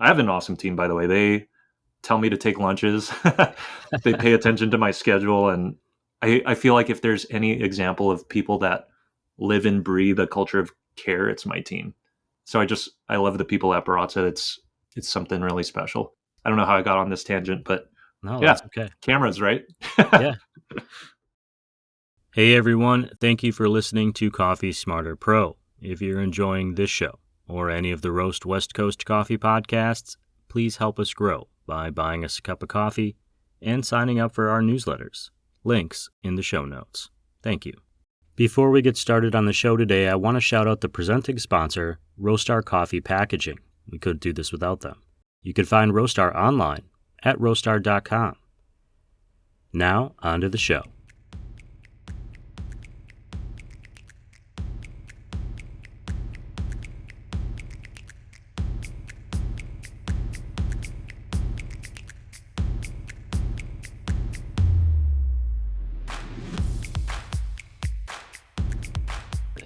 I have an awesome team, by the way. They tell me to take lunches. They pay attention to my schedule. And I feel like if there's any example of people that live and breathe a culture of care, it's my team. So I love the people at Baratza. It's something really special. I don't know how I got on this tangent, but No, yeah, that's okay. cameras, right? Yeah. Hey everyone, thank you for listening to Coffee Smarter Pro. If you're enjoying this show or any of the Roast West Coast coffee podcasts, please help us grow by buying us a cup of coffee and signing up for our newsletters. Links in the show notes. Thank you. Before we get started on the show today, I want to shout out the presenting sponsor, Roastar Coffee Packaging. We couldn't do this without them. You can find Roastar online at roastar.com. Now, on to the show.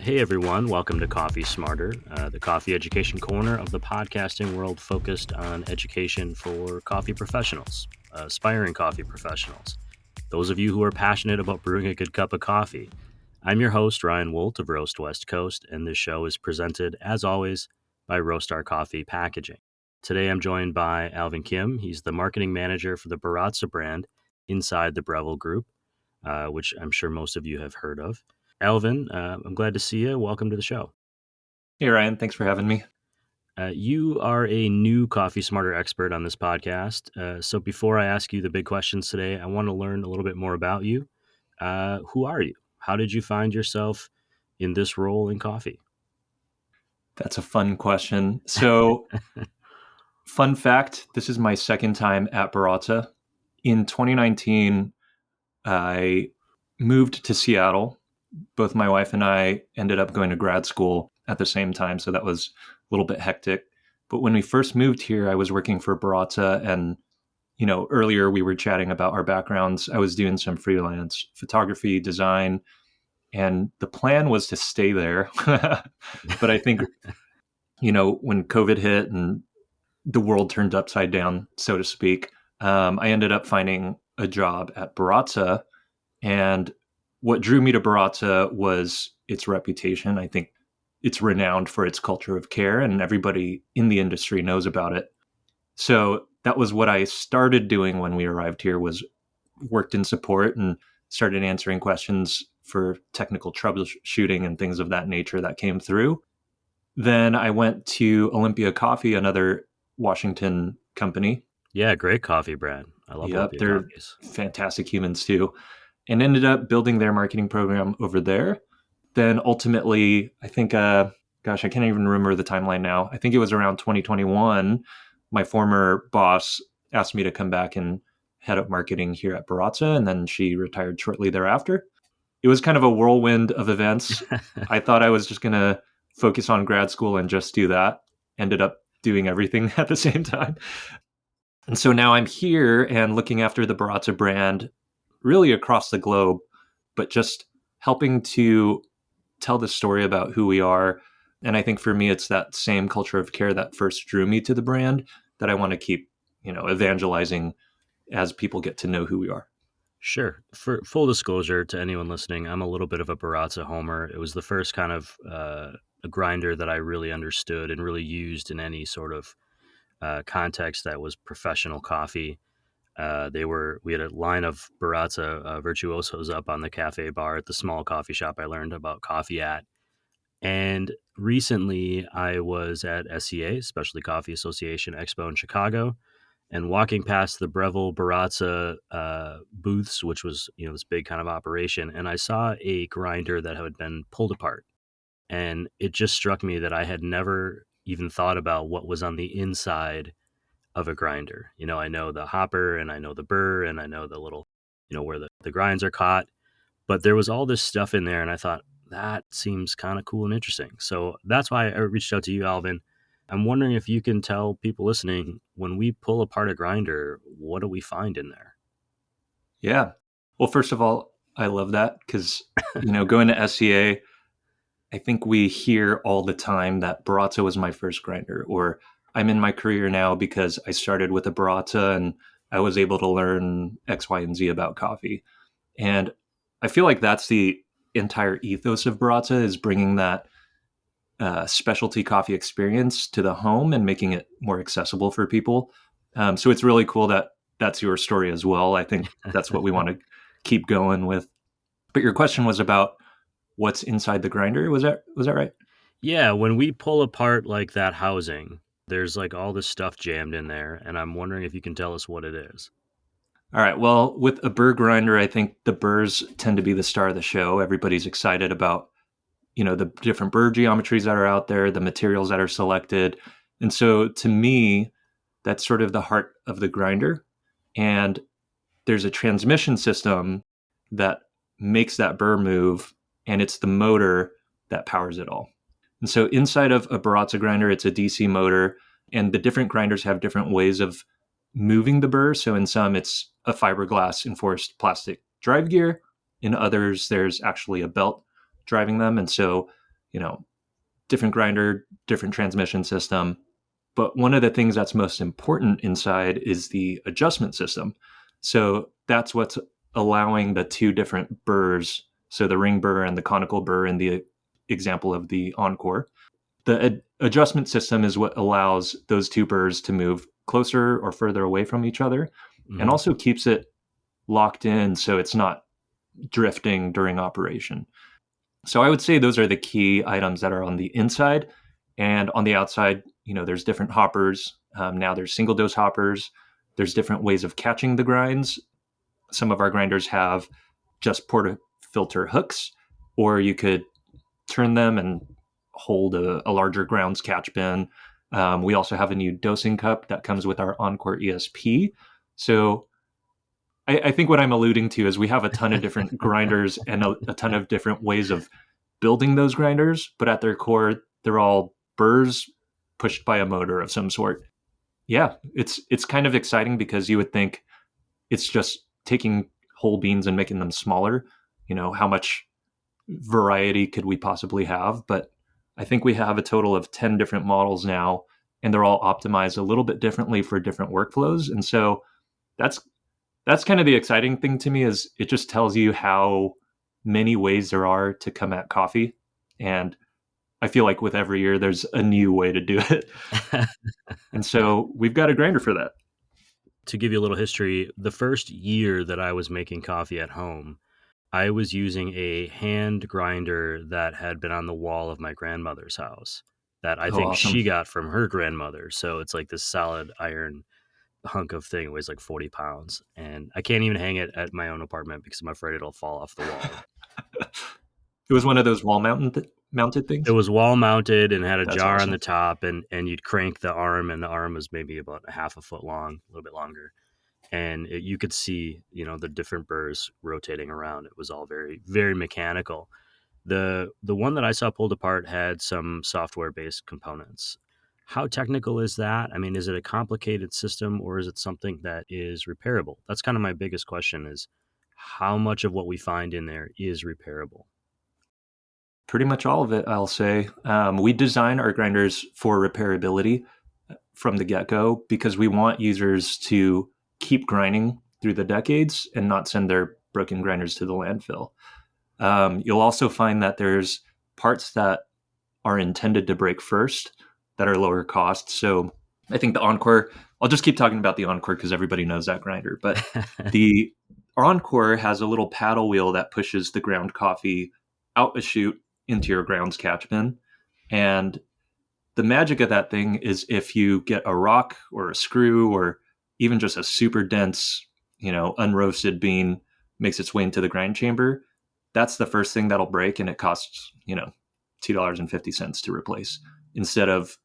Hey everyone, welcome to Coffee Smarter, the coffee education corner of the podcasting world focused on education for coffee professionals, aspiring coffee professionals, those of you who are passionate about brewing a good cup of coffee. I'm your host, Ryan Wolt of Roast West Coast, and this show is presented, as always, by Roastar Coffee Packaging. Today I'm joined by Alvin Kim. He's the marketing manager for the Baratza brand inside the Breville Group, which I'm sure most of you have heard of. Alvin, I'm glad to see you. Welcome to the show. Hey, Ryan. Thanks for having me. You are a new Coffee Smarter expert on this podcast. So before I ask you the big questions today, I want to learn a little bit more about you. Who are you? How did you find yourself in this role in coffee? That's a fun question. So, fun fact, this is my second time at Baratza. In 2019, I moved to Seattle. Both my wife and I ended up going to grad school at the same time, so that was a little bit hectic. But when we first moved here, I was working for Baratza, and earlier we were chatting about our backgrounds. I was doing some freelance photography, design, and the plan was to stay there. But I think, when COVID hit and the world turned upside down, so to speak, I ended up finding a job at Baratza. And what drew me to Baratza was its reputation. I think it's renowned for its culture of care, and everybody in the industry knows about it. So that was what I started doing when we arrived here, was worked in support and started answering questions for technical troubleshooting and things of that nature that came through. Then I went to Olympia Coffee, another Washington company. Yeah, great coffee brand. I love Olympia They're coffees. fantastic humans too. And ended up building their marketing program over there. Then ultimately, I think, I can't even remember the timeline now. I think it was around 2021. My former boss asked me to come back and head up marketing here at Baratza, and then she retired shortly thereafter. It was kind of a whirlwind of events. I thought I was just going to focus on grad school and just do that. Ended up doing everything at the same time. And so now I'm here and looking after the Baratza brand really across the globe, but just helping to tell the story about who we are. And I think for me, it's that same culture of care that first drew me to the brand that I want to keep, evangelizing as people get to know who we are. Sure. For full disclosure to anyone listening, I'm a little bit of a Baratza homer. It was the first kind of a grinder that I really understood and really used in any sort of context that was professional coffee. We had a line of Baratza virtuosos up on the cafe bar at the small coffee shop I learned about coffee at. And recently I was at SCA, Specialty Coffee Association Expo in Chicago, and walking past the Breville Baratza booths, which was, this big kind of operation. And I saw a grinder that had been pulled apart. And it just struck me that I had never even thought about what was on the inside of a grinder. I know the hopper and I know the burr and I know the little, where the grinds are caught, but there was all this stuff in there. And I thought that seems kind of cool and interesting. So that's why I reached out to you, Alvin. I'm wondering if you can tell people listening, when we pull apart a grinder, what do we find in there? Yeah. Well, first of all, I love that because, going to SCA, I think we hear all the time that Baratza was my first grinder, or I'm in my career now because I started with a Baratza and I was able to learn X, Y, and Z about coffee. And I feel like that's the entire ethos of Baratza is bringing that specialty coffee experience to the home and making it more accessible for people. So it's really cool that that's your story as well. I think that's what we want to keep going with. But your question was about what's inside the grinder. Was that right? Yeah, when we pull apart like that housing, there's like all this stuff jammed in there, and I'm wondering if you can tell us what it is. All right. Well, with a burr grinder, I think the burrs tend to be the star of the show. Everybody's excited about the different burr geometries that are out there, the materials that are selected, and so to me, that's sort of the heart of the grinder. And there's a transmission system that makes that burr move, and it's the motor that powers it all. And so inside of a Baratza grinder, it's a DC motor, and the different grinders have different ways of moving the burr. So in some, it's a fiberglass enforced plastic drive gear. In others, there's actually a belt driving them. And so, you know, different grinder, different transmission system. But one of the things that's most important inside is the adjustment system. So that's what's allowing the two different burrs, so the ring burr and the conical burr in the example of the Encore. The adjustment system is what allows those two burrs to move closer or further away from each other and Hmm. also keeps it locked in so it's not drifting during operation. So I would say those are the key items that are on the inside. And on the outside, there's different hoppers. Now there's single dose hoppers. There's different ways of catching the grinds. Some of our grinders have just portafilter hooks, or you could turn them and hold a larger grounds catch bin. We also have a new dosing cup that comes with our Encore ESP. So I think what I'm alluding to is we have a ton of different grinders and a ton of different ways of building those grinders, but at their core, they're all burrs pushed by a motor of some sort. Yeah, it's kind of exciting because you would think it's just taking whole beans and making them smaller. How much variety could we possibly have? But I think we have a total of 10 different models now, and they're all optimized a little bit differently for different workflows. And so that's that's kind of the exciting thing to me is it just tells you how many ways there are to come at coffee. And I feel like with every year, there's a new way to do it. And so we've got a grinder for that. To give you a little history, the first year that I was making coffee at home, I was using a hand grinder that had been on the wall of my grandmother's house that I Oh, think awesome. she got from her grandmother. So it's like this solid iron hunk of thing. It weighs like 40 pounds. And I can't even hang it at my own apartment because I'm afraid it'll fall off the wall. It was one of those wall mounted It things. was wall mounted and had a That's jar on awesome. the top, and you'd crank the arm, and the arm was maybe about a half a foot long, a little bit longer. And you could see, the different burrs rotating around. It was all very, very mechanical. The one that I saw pulled apart had some software based components. How technical is that? I mean, is it a complicated system or is it something that is repairable? That's kind of my biggest question is how much of what we find in there is repairable? Pretty much all of it, I'll say. We design our grinders for repairability from the get go because we want users to keep grinding through the decades and not send their broken grinders to the landfill. You'll also find that there's parts that are intended to break first that are lower cost. So I think the Encore, I'll just keep talking about the Encore because everybody knows that grinder, but the Encore has a little paddle wheel that pushes the ground coffee out a chute into your grounds catch bin. And the magic of that thing is if you get a rock or a screw or even just a super dense, unroasted bean makes its way into the grind chamber, that's the first thing that'll break and it costs, $2.50 to replace instead of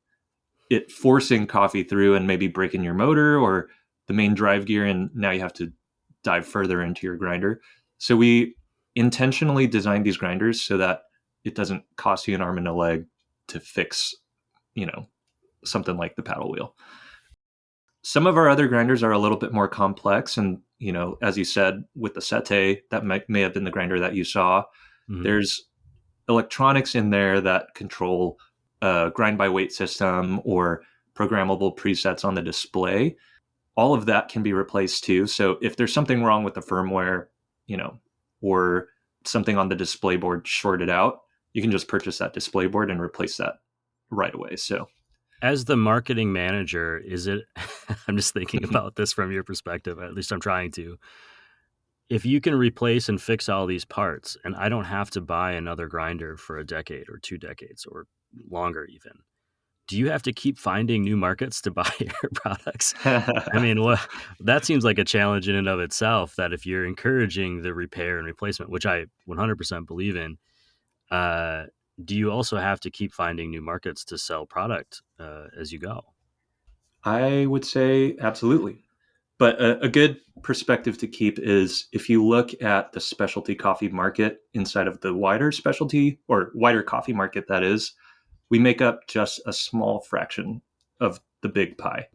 it forcing coffee through and maybe breaking your motor or the main drive gear and now you have to dive further into your grinder. So we intentionally designed these grinders so that it doesn't cost you an arm and a leg to fix, you know, something like the paddle wheel. Some of our other grinders are a little bit more complex and, as you said with the Sete, that may have been the grinder that you saw. Hmm. There's electronics in there that control a grind by weight system or programmable presets on the display, all of that can be replaced too. So if there's something wrong with the firmware, or something on the display board shorted out, you can just purchase that display board and replace that right away. So as the marketing manager, is it, I'm just thinking about this from your perspective, at least I'm trying to. If you can replace and fix all these parts, and I don't have to buy another grinder for a decade or 2 decades or longer even, do you have to keep finding new markets to buy your products? I mean, that seems like a challenge in and of itself, that if you're encouraging the repair and replacement, which I 100% believe in, uh, do you also have to keep finding new markets to sell product as you go? I would say absolutely. But a good perspective to keep is if you look at the specialty coffee market inside of the wider specialty or wider coffee market, that is, we make up just a small fraction of the big pie.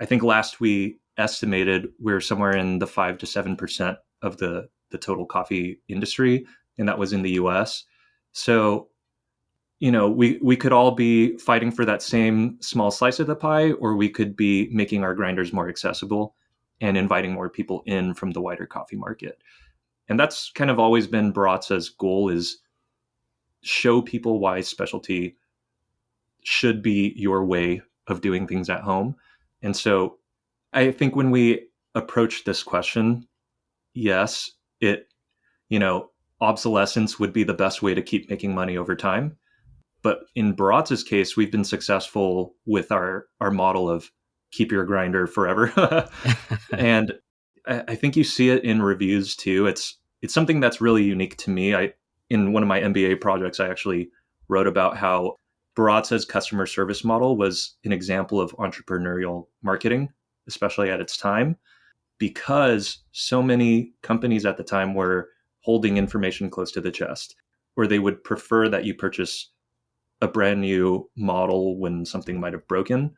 I think last we estimated we're somewhere in the 5 to 7% of the total coffee industry, and that was in the US. So, we could all be fighting for that same small slice of the pie, or we could be making our grinders more accessible and inviting more people in from the wider coffee market. And that's kind of always been Baratza's goal, is show people why specialty should be your way of doing things at home. And so I think when we approach this question, yes, you know, obsolescence would be the best way to keep making money over time. But in Baratza's case, we've been successful with our model of keep your grinder forever. And I think you see it in reviews too. It's something that's really unique to me. In one of my MBA projects, I actually wrote about how Baratza's customer service model was an example of entrepreneurial marketing, especially at its time, because so many companies at the time were holding information close to the chest, or they would prefer that you purchase a brand new model when something might have broken.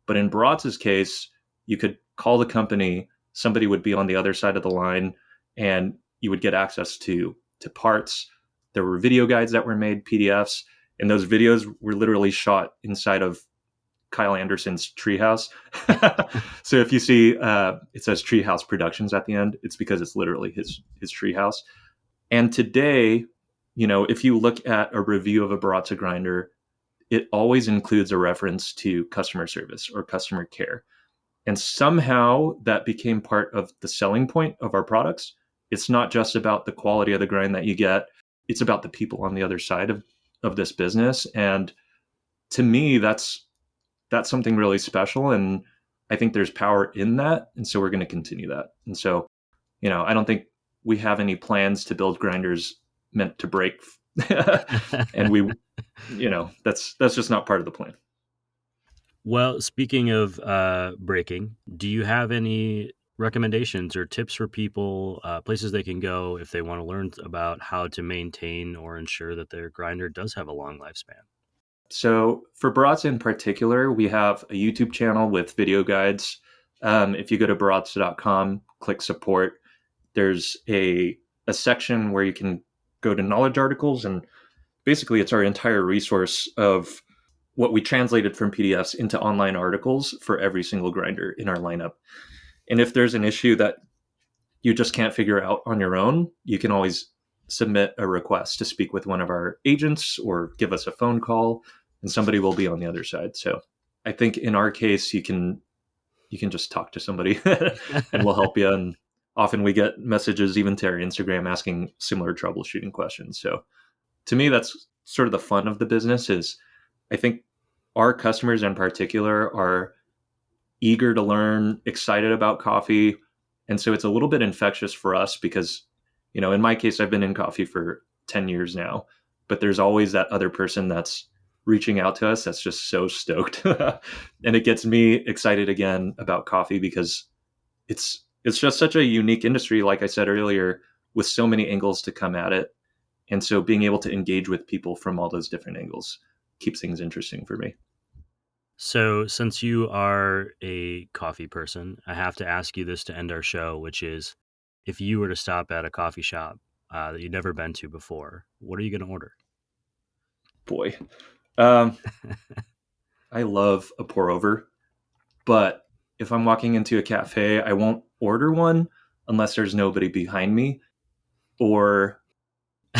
But in Baratza's case, you could call the company, somebody would be on the other side of the line, and you would get access to parts. There were video guides that were made, PDFs, and those videos were literally shot inside of Kyle Anderson's treehouse. So if you see it says Treehouse Productions at the end, it's because it's literally his treehouse. And today, if you look at a review of a Baratza grinder, it always includes a reference to customer service or customer care. And somehow that became part of the selling point of our products. It's not just about the quality of the grind that you get, it's about the people on the other side of this business. And to me, that's something really special. And I think there's power in that. And so we're going to continue that. And so, I don't think we have any plans to build grinders meant to break. And that's just not part of the plan. Well, speaking of breaking, do you have any recommendations or tips for people, places they can go if they want to learn about how to maintain or ensure that their grinder does have a long lifespan? So for Baratza in particular, we have a YouTube channel with video guides. If you go to baratza.com, click support, there's a section where you can go to knowledge articles, and basically it's our entire resource of what we translated from PDFs into online articles for every single grinder in our lineup. And if there's an issue that you just can't figure out on your own, you can always submit a request to speak with one of our agents or give us a phone call, and somebody will be on the other side. So I think in our case, you can just talk to somebody and we'll help you. And often we get messages even to our Instagram asking similar troubleshooting questions. So to me, that's sort of the fun of the business. Is I think our customers in particular are eager to learn, excited about coffee. And so it's a little bit infectious for us because, in my case, I've been in coffee for 10 years now, but there's always that other person that's reaching out to us that's just so stoked. And it gets me excited again about coffee because it's just such a unique industry, like I said earlier, with so many angles to come at it. And so being able to engage with people from all those different angles keeps things interesting for me. So, since you are a coffee person, I have to ask you this to end our show, which is, if you were to stop at a coffee shop that you'd never been to before, what are you going to order? Boy. Um, I love a pour over, but if I'm walking into a cafe, I won't order one unless there's nobody behind me, or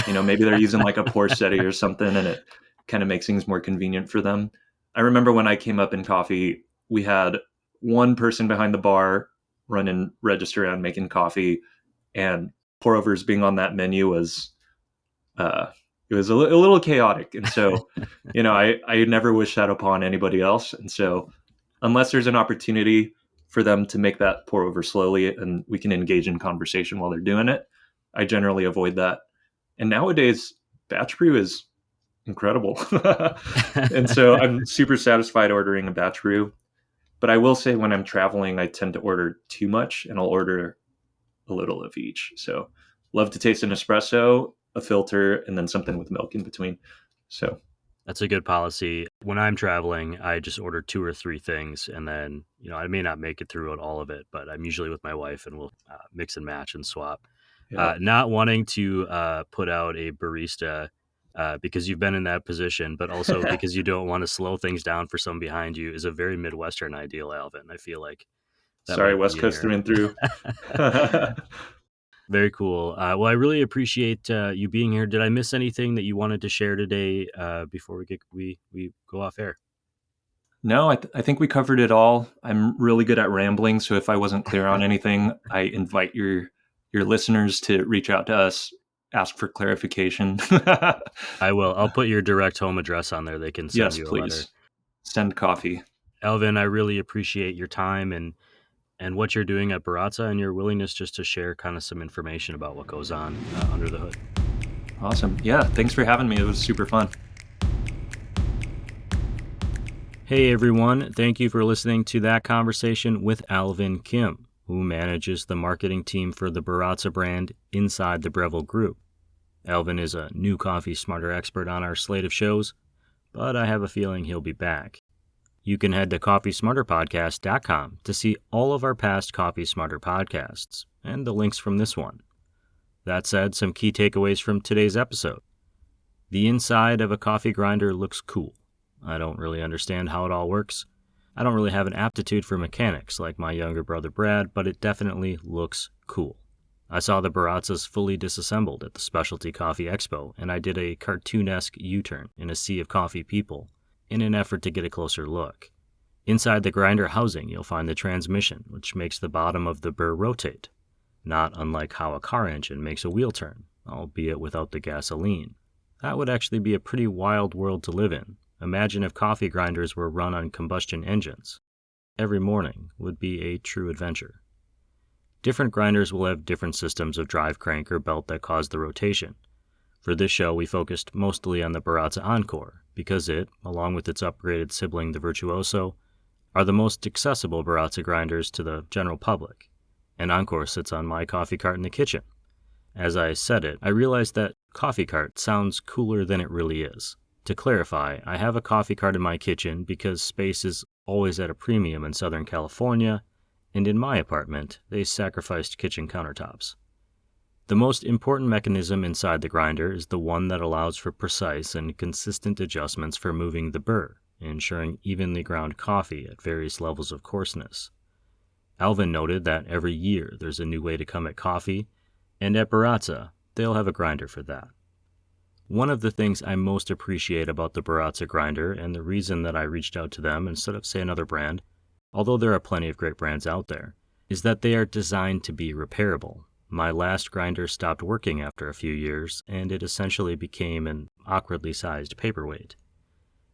maybe they're using like a pour steady or something, and it kind of makes things more convenient for them. I remember when I came up in coffee, we had one person behind the bar running register and making coffee, and pour overs being on that menu was uh, it was a little chaotic. And so, I never wish that upon anybody else. And so, unless there's an opportunity for them to make that pour over slowly and we can engage in conversation while they're doing it, I generally avoid that. And nowadays, batch brew is incredible. And so I'm super satisfied ordering a batch brew. But I will say when I'm traveling, I tend to order too much and I'll order a little of each. So love to taste an espresso, a filter, and then something with milk in between. So That's a good policy. When I'm traveling, I just order 2 or 3 things, and then, I may not make it through all of it, but I'm usually with my wife, and we'll mix and match and swap. yeah. Not wanting to put out a barista because you've been in that position, but also because you don't want to slow things down for someone behind you is a very Midwestern ideal, Alvin. I feel like that Sorry, might West be in Coast through and through. Very cool. Well, I really appreciate you being here. Did I miss anything that you wanted to share today before we go off air? No, I think we covered it all. I'm really good at rambling, so if I wasn't clear on anything, I invite your listeners to reach out to us, ask for clarification. I will. I'll put your direct home address on there. They can send Yes, you a letter. please. Send coffee. Alvin, I really appreciate your time and what you're doing at Baratza and your willingness just to share kind of some information about what goes on under the hood. Awesome. Yeah, thanks for having me. It was super fun. Hey everyone, thank you for listening to that conversation with Alvin Kim, who manages the marketing team for the Baratza brand inside the Breville Group. Alvin is a new Coffee Smarter expert on our slate of shows, but I have a feeling he'll be back. You can head to coffeesmarterpodcast.com to see all of our past Coffee Smarter podcasts and the links from this one. That said, some key takeaways from today's episode. The inside of a coffee grinder looks cool. I don't really understand how it all works. I don't really have an aptitude for mechanics like my younger brother Brad, but it definitely looks cool. I saw the Baratzas fully disassembled at the Specialty Coffee Expo, and I did a cartoonesque U-turn in a sea of coffee people in an effort to get a closer look. Inside the grinder housing, you'll find the transmission, which makes the bottom of the burr rotate, not unlike how a car engine makes a wheel turn, albeit without the gasoline. That would actually be a pretty wild world to live in. Imagine if coffee grinders were run on combustion engines. Every morning would be a true adventure. Different grinders will have different systems of drive crank or belt that cause the rotation. For this show, we focused mostly on the Baratza Encore, because it, along with its upgraded sibling the Virtuoso, are the most accessible Baratza grinders to the general public, and Encore sits on my coffee cart in the kitchen. As I said it, I realized that coffee cart sounds cooler than it really is. To clarify, I have a coffee cart in my kitchen because space is always at a premium in Southern California, and in my apartment, they sacrificed kitchen countertops. The most important mechanism inside the grinder is the one that allows for precise and consistent adjustments for moving the burr, ensuring evenly ground coffee at various levels of coarseness. Alvin noted that every year there's a new way to come at coffee, and at Baratza, they'll have a grinder for that. One of the things I most appreciate about the Baratza grinder, and the reason that I reached out to them instead of, say, another brand, although there are plenty of great brands out there, is that they are designed to be repairable. My last grinder stopped working after a few years, and it essentially became an awkwardly sized paperweight.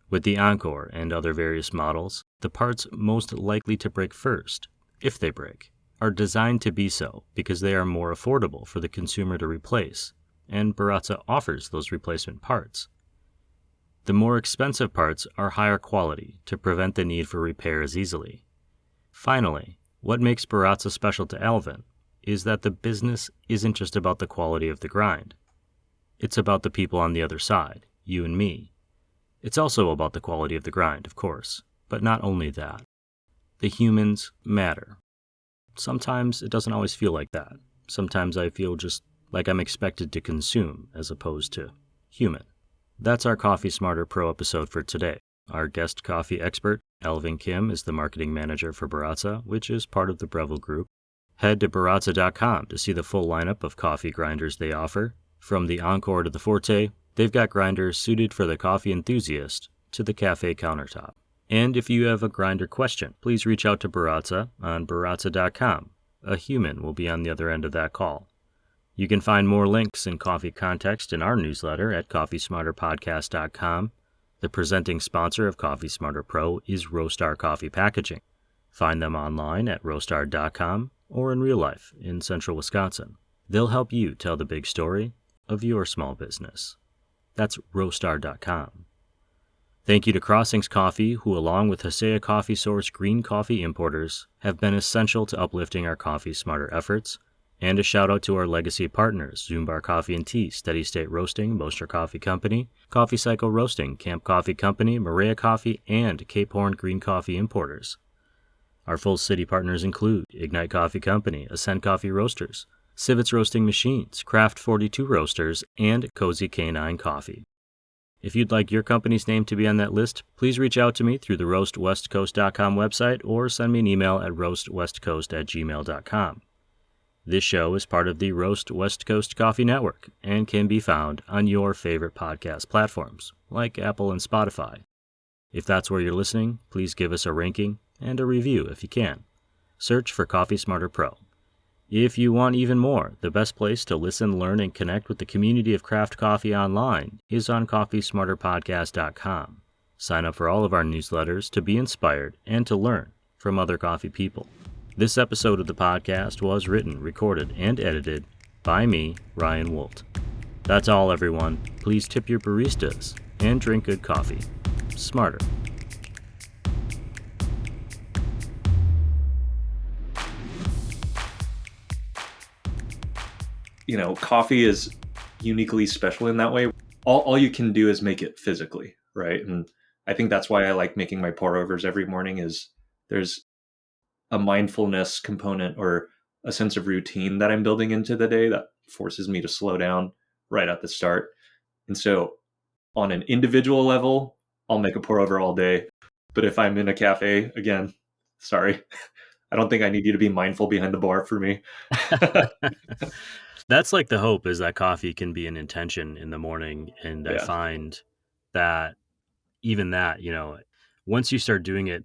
With the Encore and other various models, the parts most likely to break first, if they break, are designed to be so because they are more affordable for the consumer to replace, and Baratza offers those replacement parts. The more expensive parts are higher quality to prevent the need for repairs easily. Finally, what makes Baratza special to Alvin is that the business isn't just about the quality of the grind. It's about the people on the other side, you and me. It's also about the quality of the grind, of course, but not only that. The humans matter. Sometimes it doesn't always feel like that. Sometimes I feel just like I'm expected to consume as opposed to human. That's our Coffee Smarter Pro episode for today. Our guest coffee expert, Alvin Kim, is the marketing manager for Baratza, which is part of the Breville Group. Head to baratza.com to see the full lineup of coffee grinders they offer. From the Encore to the Forte, they've got grinders suited for the coffee enthusiast to the cafe countertop. And if you have a grinder question, please reach out to Baratza on baratza.com. A human will be on the other end of that call. You can find more links and coffee context in our newsletter at coffeesmarterpodcast.com. The presenting sponsor of Coffee Smarter Pro is Roastar Coffee Packaging. Find them online at roastar.com or in real life in central Wisconsin. They'll help you tell the big story of your small business. That's roastar.com. Thank you to Crossings Coffee, who along with Hasea Coffee Source green coffee importers have been essential to uplifting our Coffee Smarter efforts. And a shout out to our legacy partners, Zumbar Coffee and Tea, Steady State Roasting, Moster Coffee Company, Coffee Cycle Roasting, Camp Coffee Company, Maria Coffee, and Cape Horn Green Coffee importers. Our full city partners include Ignite Coffee Company, Ascent Coffee Roasters, Civets Roasting Machines, Craft 42 Roasters, and Cozy Canine Coffee. If you'd like your company's name to be on that list, please reach out to me through the roastwestcoast.com website or send me an email at roastwestcoast@gmail.com. This show is part of the Roast West Coast Coffee Network and can be found on your favorite podcast platforms, like Apple and Spotify. If that's where you're listening, please give us a ranking and a review if you can. Search for Coffee Smarter Pro. If you want even more, the best place to listen, learn, and connect with the community of craft coffee online is on coffeesmarterpodcast.com. Sign up for all of our newsletters to be inspired and to learn from other coffee people. This episode of the podcast was written, recorded, and edited by me, Ryan Wolt. That's all, everyone. Please tip your baristas and drink good coffee. Smarter. Coffee is uniquely special in that way. All you can do is make it physically, right? And I think that's why I like making my pour overs every morning is there's a mindfulness component or a sense of routine that I'm building into the day that forces me to slow down right at the start. And so on an individual level, I'll make a pour over all day. But if I'm in a cafe, again, sorry, I don't think I need you to be mindful behind the bar for me. That's like the hope, is that coffee can be an intention in the morning. And I find that even that, once you start doing it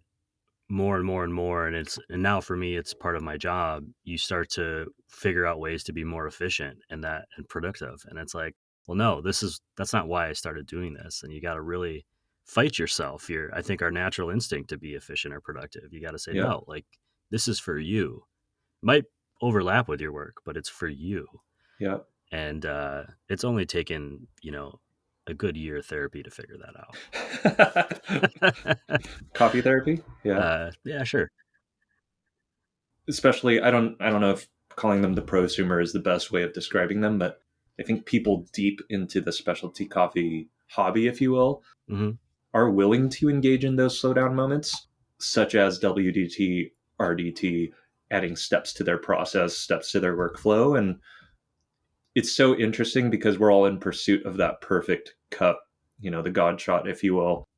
more and more and more, and now for me, it's part of my job, you start to figure out ways to be more efficient and productive. And it's like, well, no, that's not why I started doing this. And you got to really fight yourself. I think our natural instinct to be efficient or productive, you got to say, no, like this is for you. It might overlap with your work, but it's for you. Yeah. And it's only taken, a good year of therapy to figure that out. Coffee therapy? Yeah. Yeah, sure. Especially, I don't know if calling them the prosumer is the best way of describing them, but I think people deep into the specialty coffee hobby, if you will, are willing to engage in those slowdown moments, such as WDT, RDT, adding steps to their process, steps to their workflow. And it's so interesting because we're all in pursuit of that perfect cup, the God shot, if you will.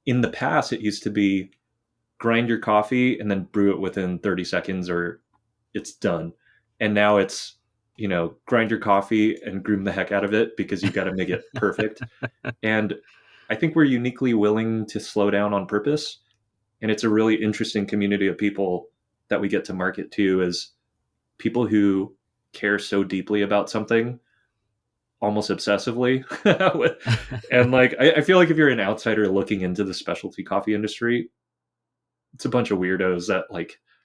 In the past, it used to be grind your coffee and then brew it within 30 seconds or it's done. And now it's, grind your coffee and groom the heck out of it because you've got to make it perfect. And I think we're uniquely willing to slow down on purpose. And it's a really interesting community of people that we get to market to, as people who care so deeply about something, almost obsessively. And I feel like if you're an outsider looking into the specialty coffee industry, it's a bunch of weirdos that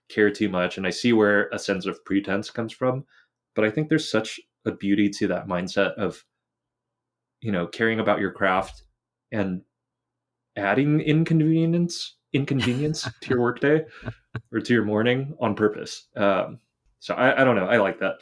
care too much. And I see where a sense of pretense comes from, but I think there's such a beauty to that mindset of, caring about your craft and adding inconvenience to your workday or to your morning on purpose. So I don't know. I like that.